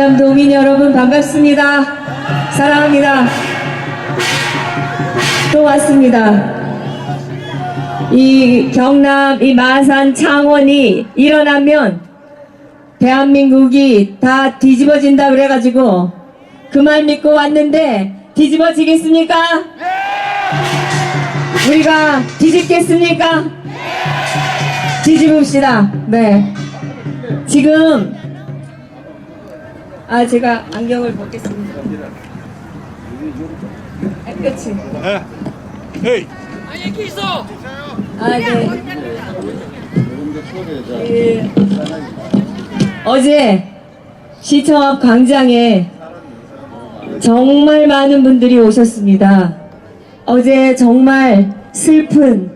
경남 도민 여러분 반갑습니다. 사랑합니다. 또 왔습니다. 이 경남, 이 마산, 창원이 일어나면 대한민국이 다 뒤집어진다 그래가지고 그 말 믿고 왔는데 뒤집어지겠습니까? 우리가 뒤집겠습니까? 뒤집읍시다. 네. 지금 제가 안경을 벗겠습니다. 햇볕이. 헤이. 아니 이렇게 있어. 네. 어제 시청 앞 광장에 정말 많은 분들이 오셨습니다. 어제 정말 슬픈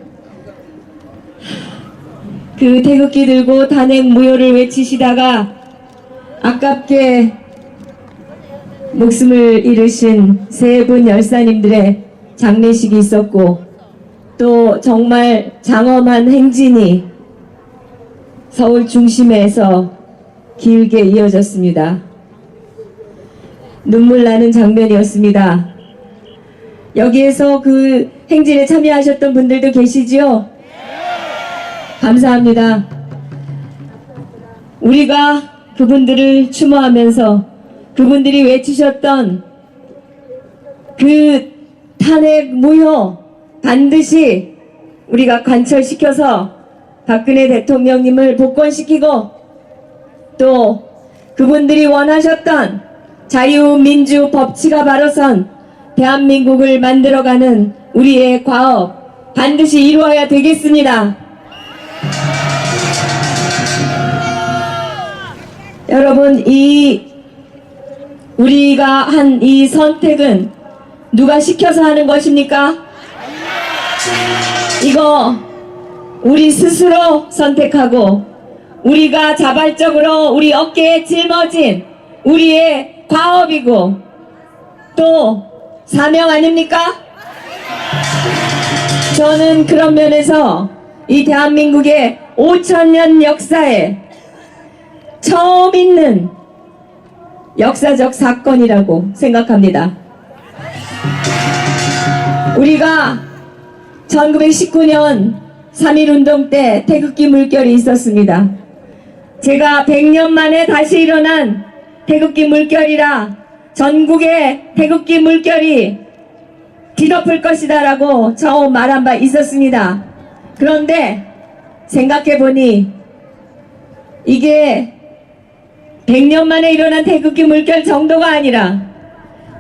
그 태극기 들고 탄핵 무효를 외치시다가 아깝게 목숨을 잃으신 세 분 열사님들의 장례식이 있었고 또 정말 장엄한 행진이 서울 중심에서 길게 이어졌습니다. 눈물 나는 장면이었습니다. 여기에서 그 행진에 참여하셨던 분들도 계시지요? 감사합니다. 우리가 그분들을 추모하면서 그분들이 외치셨던 그 탄핵 무효 반드시 우리가 관철시켜서 박근혜 대통령님을 복권시키고 또 그분들이 원하셨던 자유민주 법치가 바로선 대한민국을 만들어가는 우리의 과업 반드시 이루어야 되겠습니다. 여러분, 우리가 한 이 선택은 누가 시켜서 하는 것입니까? 이거 우리 스스로 선택하고 우리가 자발적으로 우리 어깨에 짊어진 우리의 과업이고 또 사명 아닙니까? 저는 그런 면에서 이 대한민국의 5,000년 역사에 처음 있는 역사적 사건이라고 생각합니다. 우리가 1919년 3.1운동 때 태극기 물결이 있었습니다. 제가 100년 만에 다시 일어난 태극기 물결이라 전국에 태극기 물결이 뒤덮을 것이다 라고 처음 말한 바 있었습니다. 그런데 생각해보니 이게 100년 만에 일어난 태극기 물결 정도가 아니라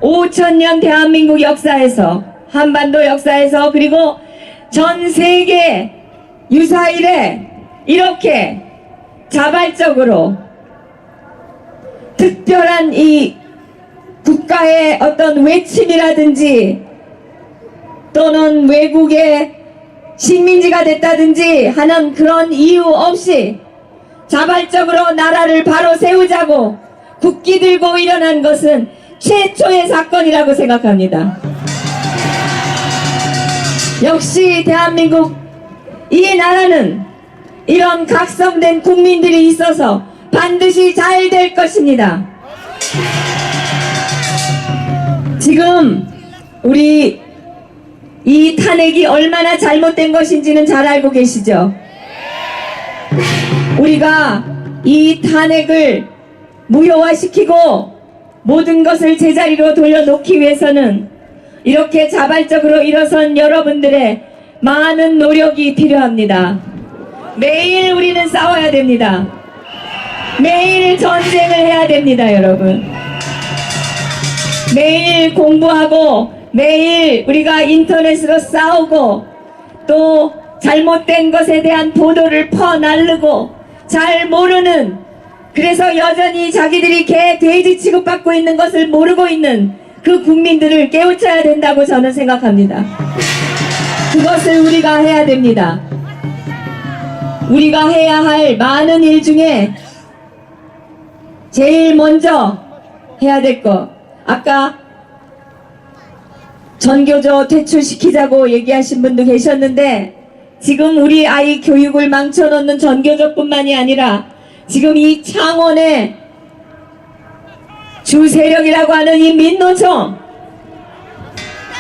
5,000년 대한민국 역사에서 한반도 역사에서 그리고 전 세계 유사일에 이렇게 자발적으로 특별한 이 국가의 어떤 외침이라든지 또는 외국의 식민지가 됐다든지 하는 그런 이유 없이 자발적으로 나라를 바로 세우자고 국기 들고 일어난 것은 최초의 사건이라고 생각합니다. 역시 대한민국 이 나라는 이런 각성된 국민들이 있어서 반드시 잘 될 것입니다. 지금 우리 이 탄핵이 얼마나 잘못된 것인지는 잘 알고 계시죠? 우리가 이 탄핵을 무효화시키고 모든 것을 제자리로 돌려놓기 위해서는 이렇게 자발적으로 일어선 여러분들의 많은 노력이 필요합니다. 매일 우리는 싸워야 됩니다. 매일 전쟁을 해야 됩니다, 여러분. 매일 공부하고 매일 우리가 인터넷으로 싸우고 또 잘못된 것에 대한 보도를 퍼날르고 잘 모르는 그래서 여전히 자기들이 개, 돼지 취급받고 있는 것을 모르고 있는 그 국민들을 깨우쳐야 된다고 저는 생각합니다. 그것을 우리가 해야 됩니다. 우리가 해야 할 많은 일 중에 제일 먼저 해야 될 거 아까 전교조 퇴출시키자고 얘기하신 분도 계셨는데 지금 우리 아이 교육을 망쳐놓는 전교조뿐만이 아니라 지금 이 창원에 주세력이라고 하는 이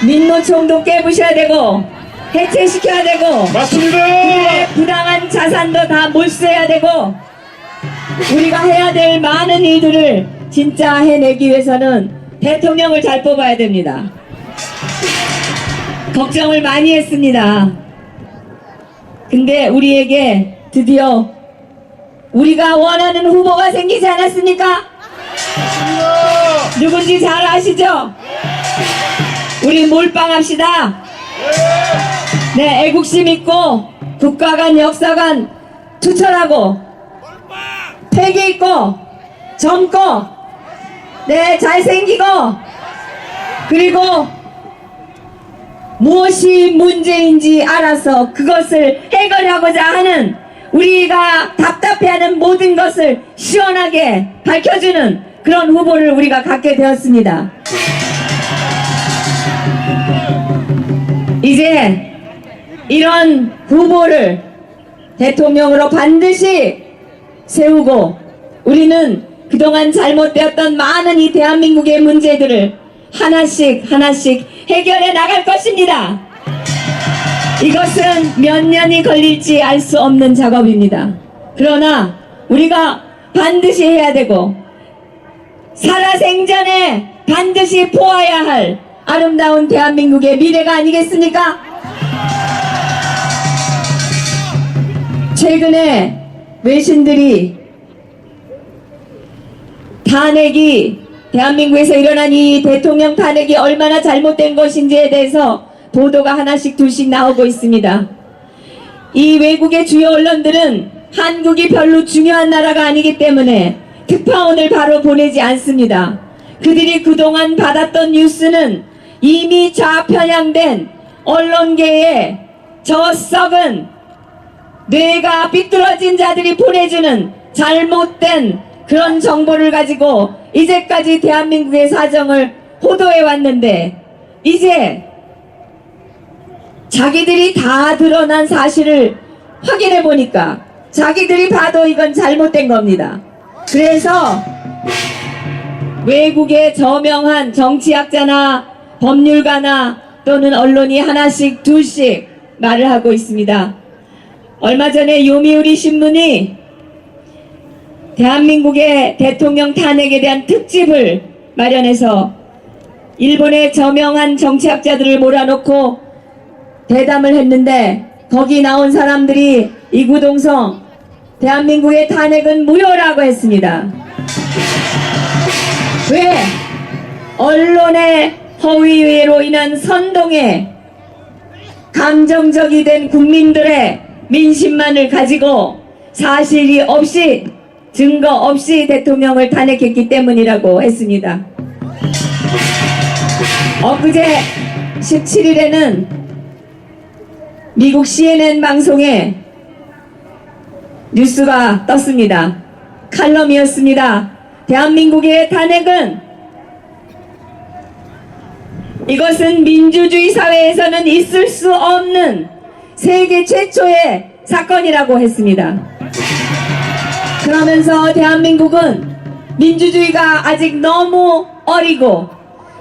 민노총도 깨부셔야 되고 해체시켜야 되고 맞습니다. 그의 부당한 자산도 다 몰수해야 되고 우리가 해야 될 많은 일들을 진짜 해내기 위해서는 대통령을 잘 뽑아야 됩니다. 걱정을 많이 했습니다. 근데 우리에게 드디어 우리가 원하는 후보가 생기지 않았습니까? 누군지 잘 아시죠? 우리 몰빵합시다. 네, 애국심 있고 국가관 역사관 투철하고 패기 있고 젊고 네, 잘생기고 그리고 무엇이 문제인지 알아서 그것을 해결하고자 하는 우리가 답답해하는 모든 것을 시원하게 밝혀주는 그런 후보를 우리가 갖게 되었습니다. 이제 이런 후보를 대통령으로 반드시 세우고 우리는 그동안 잘못되었던 많은 이 대한민국의 문제들을 하나씩 해결해 나갈 것입니다. 이것은 몇 년이 걸릴지 알 수 없는 작업입니다. 그러나 우리가 반드시 해야 되고 살아생전에 반드시 보아야 할 아름다운 대한민국의 미래가 아니겠습니까? 최근에 외신들이 대한민국에서 일어난 이 대통령 탄핵이 얼마나 잘못된 것인지에 대해서 보도가 하나씩 둘씩 나오고 있습니다. 이 외국의 주요 언론들은 한국이 별로 중요한 나라가 아니기 때문에 특파원을 바로 보내지 않습니다. 그들이 그동안 받았던 뉴스는 이미 좌편향된 언론계의 저 썩은 뇌가 삐뚤어진 자들이 보내주는 잘못된 그런 정보를 가지고 이제까지 대한민국의 사정을 호도해 왔는데 이제 자기들이 다 드러난 사실을 확인해 보니까 자기들이 봐도 이건 잘못된 겁니다. 그래서 외국의 저명한 정치학자나 법률가나 또는 언론이 하나씩 둘씩 말을 하고 있습니다. 얼마 전에 요미우리 신문이 대한민국의 대통령 탄핵에 대한 특집을 마련해서 일본의 저명한 정치학자들을 몰아놓고 대담을 했는데 거기 나온 사람들이 이구동성 대한민국의 탄핵은 무효라고 했습니다. 왜? 언론의 허위로 인한 선동에 감정적이 된 국민들의 민심만을 가지고 사실이 없이 증거 없이 대통령을 탄핵했기 때문이라고 했습니다. 엊그제 17일에는 미국 CNN 방송에 뉴스가 떴습니다. 칼럼이었습니다. 대한민국의 탄핵은 이것은 민주주의 사회에서는 있을 수 없는 세계 최초의 사건이라고 했습니다. 그러면서 대한민국은 민주주의가 아직 너무 어리고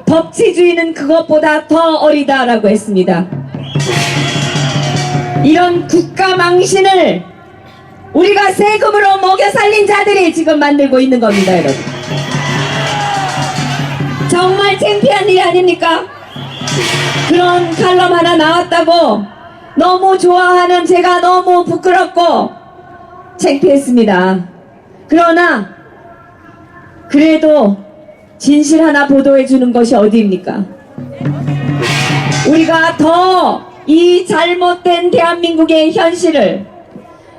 법치주의는 그것보다 더 어리다라고 했습니다. 이런 국가 망신을 우리가 세금으로 먹여 살린 자들이 지금 만들고 있는 겁니다, 여러분. 정말 창피한 일이 아닙니까? 그런 칼럼 하나 나왔다고 너무 좋아하는 제가 너무 부끄럽고 창피했습니다. 그러나 그래도 진실 하나 보도해 주는 것이 어디입니까? 우리가 더 이 잘못된 대한민국의 현실을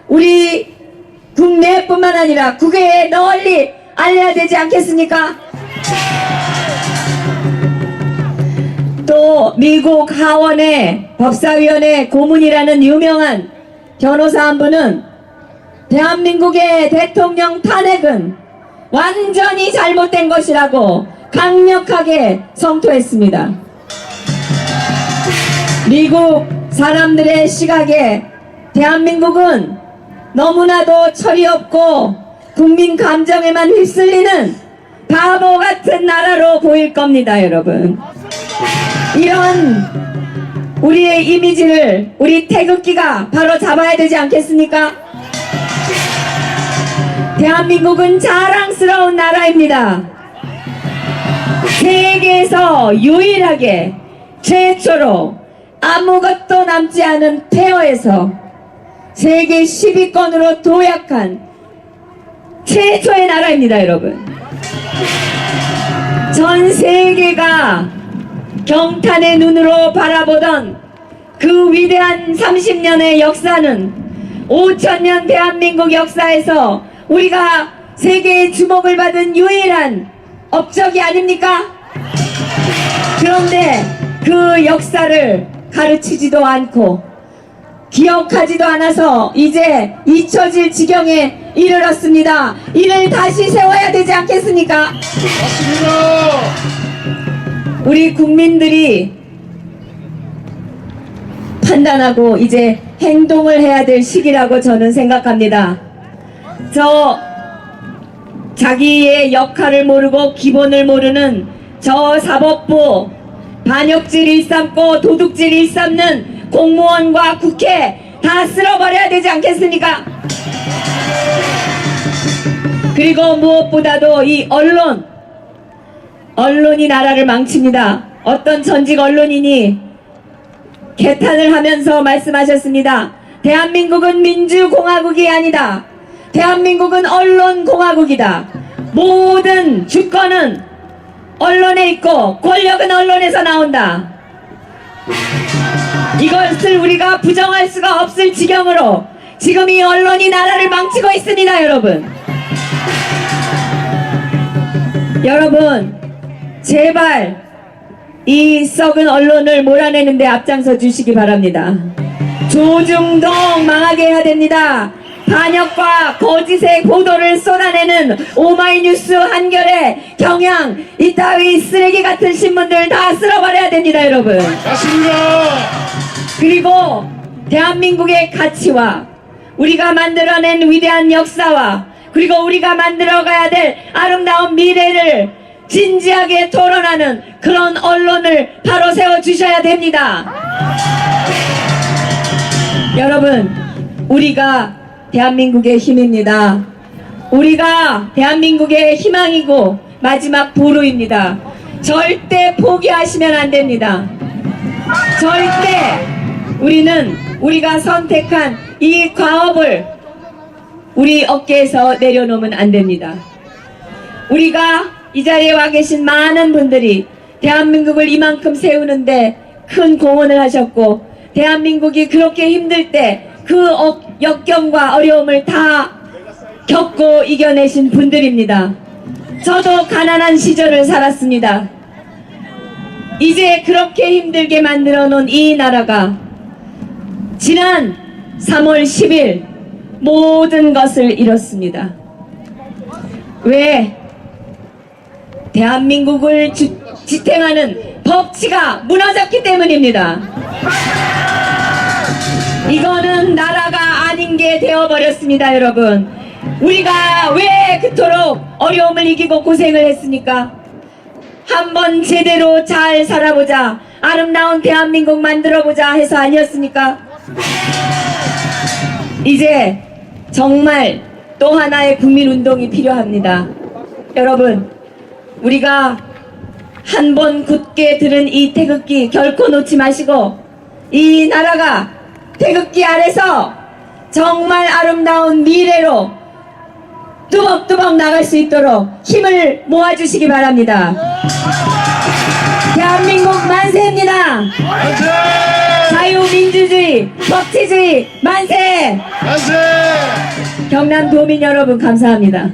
우리 국내뿐만 아니라 국외에 널리 알려야 되지 않겠습니까? 또 미국 하원의 법사위원회 고문이라는 유명한 변호사 한 분은 대한민국의 대통령 탄핵은 완전히 잘못된 것이라고 강력하게 성토했습니다. 미국 사람들의 시각에 대한민국은 너무나도 철이 없고 국민 감정에만 휩쓸리는 바보 같은 나라로 보일 겁니다, 여러분. 이런 우리의 이미지를 우리 태극기가 바로 잡아야 되지 않겠습니까? 대한민국은 자랑스러운 나라입니다. 세계에서 유일하게 최초로 아무것도 남지 않은 폐허에서 세계 10위권으로 도약한 최초의 나라입니다, 여러분. 전 세계가 경탄의 눈으로 바라보던 그 위대한 30년의 역사는 5,000년 대한민국 역사에서 우리가 세계의 주목을 받은 유일한 업적이 아닙니까? 그런데 그 역사를 가르치지도 않고 기억하지도 않아서 이제 잊혀질 지경에 이르렀습니다. 이를 다시 세워야 되지 않겠습니까? 맞습니다. 우리 국민들이 판단하고 이제 행동을 해야 될 시기라고 저는 생각합니다. 자기의 역할을 모르고 기본을 모르는 저 사법부 반역질 일삼고 도둑질 일삼는 공무원과 국회 다 쓸어버려야 되지 않겠습니까? 그리고 무엇보다도 이 언론이 나라를 망칩니다. 어떤 전직 언론인이 개탄을 하면서 말씀하셨습니다. 대한민국은 민주공화국이 아니다. 대한민국은 언론공화국이다. 모든 주권은 언론에 있고 권력은 언론에서 나온다. 이것을 우리가 부정할 수가 없을 지경으로 지금 이 언론이 나라를 망치고 있습니다, 여러분. 여러분, 제발 이 썩은 언론을 몰아내는데 앞장서 주시기 바랍니다. 조중동 망하게 해야 됩니다. 반역과 거짓의 보도를 쏟아내는 오마이뉴스, 한겨레, 경향 이따위 쓰레기 같은 신문들 다 쓸어버려야 됩니다, 여러분. 맞습니다. 그리고 대한민국의 가치와 우리가 만들어낸 위대한 역사와 그리고 우리가 만들어가야 될 아름다운 미래를 진지하게 토론하는 그런 언론을 바로 세워주셔야 됩니다. 여러분, 우리가 대한민국의 힘입니다. 우리가 대한민국의 희망이고 마지막 보루입니다. 절대 포기하시면 안 됩니다. 절대 우리가 선택한 이 과업을 우리 어깨에서 내려놓으면 안 됩니다. 우리가 이 자리에 와 계신 많은 분들이 대한민국을 이만큼 세우는데 큰 공헌을 하셨고 대한민국이 그렇게 힘들 때 그 역경과 어려움을 다 겪고 이겨내신 분들입니다. 저도 가난한 시절을 살았습니다. 이제 그렇게 힘들게 만들어 놓은 이 나라가 지난 3월 10일 모든 것을 잃었습니다. 왜? 대한민국을 지탱하는 법치가 무너졌기 때문입니다. 이거는 나라가 아닌 게 되어버렸습니다, 여러분. 우리가 왜 그토록 어려움을 이기고 고생을 했습니까? 한번 제대로 잘 살아보자, 아름다운 대한민국 만들어보자 해서 아니었습니까? 이제 정말 또 하나의 국민운동이 필요합니다. 여러분, 우리가 한 번 굳게 들은 이 태극기 결코 놓지 마시고 이 나라가 태극기 아래서 정말 아름다운 미래로 뚜벅뚜벅 나갈 수 있도록 힘을 모아주시기 바랍니다. 대한민국 만세입니다. 만세! 자유민주주의, 법치주의 만세! 만세! 경남도민 여러분 감사합니다.